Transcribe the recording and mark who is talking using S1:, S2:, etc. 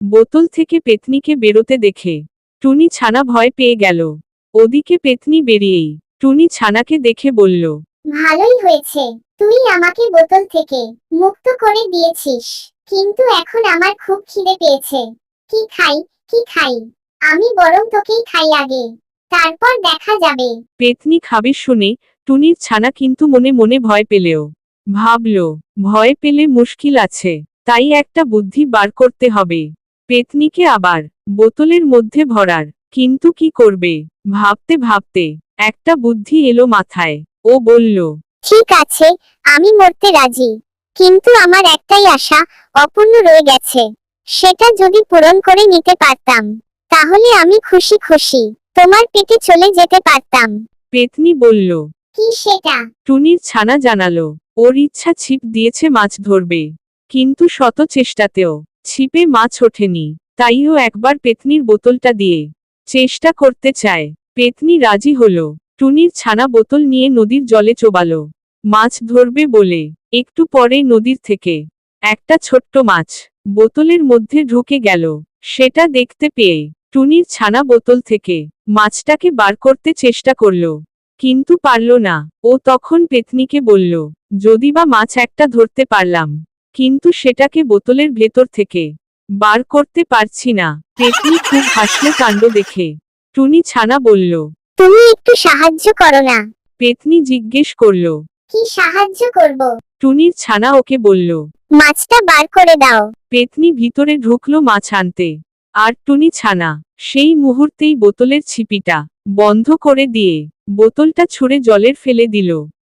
S1: বোতল থেকে পেতনিকে বেরোতে দেখে টুনি ছানা ভয় পেয়ে গেল। ওদিকে পেতনি বেরিয়েই টুনি ছানাকে দেখে বলল,
S2: ভালোই হয়েছে, তুই আমাকে বোতল থেকে মুক্ত করে দিয়েছিস। কিন্তু এখন আমার খুব খিদে পেয়েছে। কি খাই, কি খাই? আমি বরং তোকেই খাই আগে, তারপর দেখা যাবে।
S1: পেতনি খাবে শুনে টুনির ছানা কিন্তু মনে মনে ভয় পেলেও ভাবল, ভয় পেলে মুশকিল আছে, তাই একটা বুদ্ধি বার করতে হবে। পেতনিকে আবার বোতলের মধ্যে ভরার, কিন্তু কি করবে ভাবতে ভাবতে একটা বুদ্ধি এলো মাথায়। ও বলল,
S2: ঠিক আছে, আমি মরতে রাজি, কিন্তু আমার একটাই আশা অপূর্ণ রয়ে গেছে। সেটা যদি পূরণ করে নিতে পারতাম, তাহলে আমি খুশি খুশি তোমার পেটে চলে যেতে পারতাম।
S1: পেতনি বলল।
S2: কি সেটা?
S1: টুনির ছানা জানালো, ওর ইচ্ছা ছিপ দিয়েছে মাছ ধরবে, কিন্তু শত চেষ্টাতেও ছিপে মাছ ওঠেনি। তাই ও একবার পেতনির বোতলটা দিয়ে চেষ্টা করতে চায়। পেতনি রাজি হলো। টুনির ছানা বোতল নিয়ে নদীর জলে চোবালো মাছ ধরবে বলে। একটু পরে নদীর থেকে একটা ছোট্ট মাছ বোতলের মধ্যে ঢুকে গেল। সেটা দেখতে পেয়ে টুনির ছানা বোতল থেকে মাছটাকে বার করতে চেষ্টা করলো, কিন্তু পারল না। ও তখন পেতনিকে বলল, যদি বা মাছ একটা ধরতে পারলাম, কিন্তু সেটাকে বোতলের ভেতর থেকে বার করতে পারছি না। পেতনি খুব হাসল কাণ্ড দেখে। টুনি ছানা বলল,
S2: তুমি একটু সাহায্য করো না।
S1: পেতনি জিজ্ঞেস করল।
S2: কি সাহায্য করব?
S1: টুনির ছানা ওকে বলল।
S2: মাছটা বার করে দাও।
S1: পেতনি ভিতরে ঢুকলো মাছ আনতে। আর টুনি ছানা সেই মুহূর্তেই বোতলের ছিপিটা বন্ধ করে দিয়ে বোতলটা ছুঁড়ে জলের ফেলে দিল।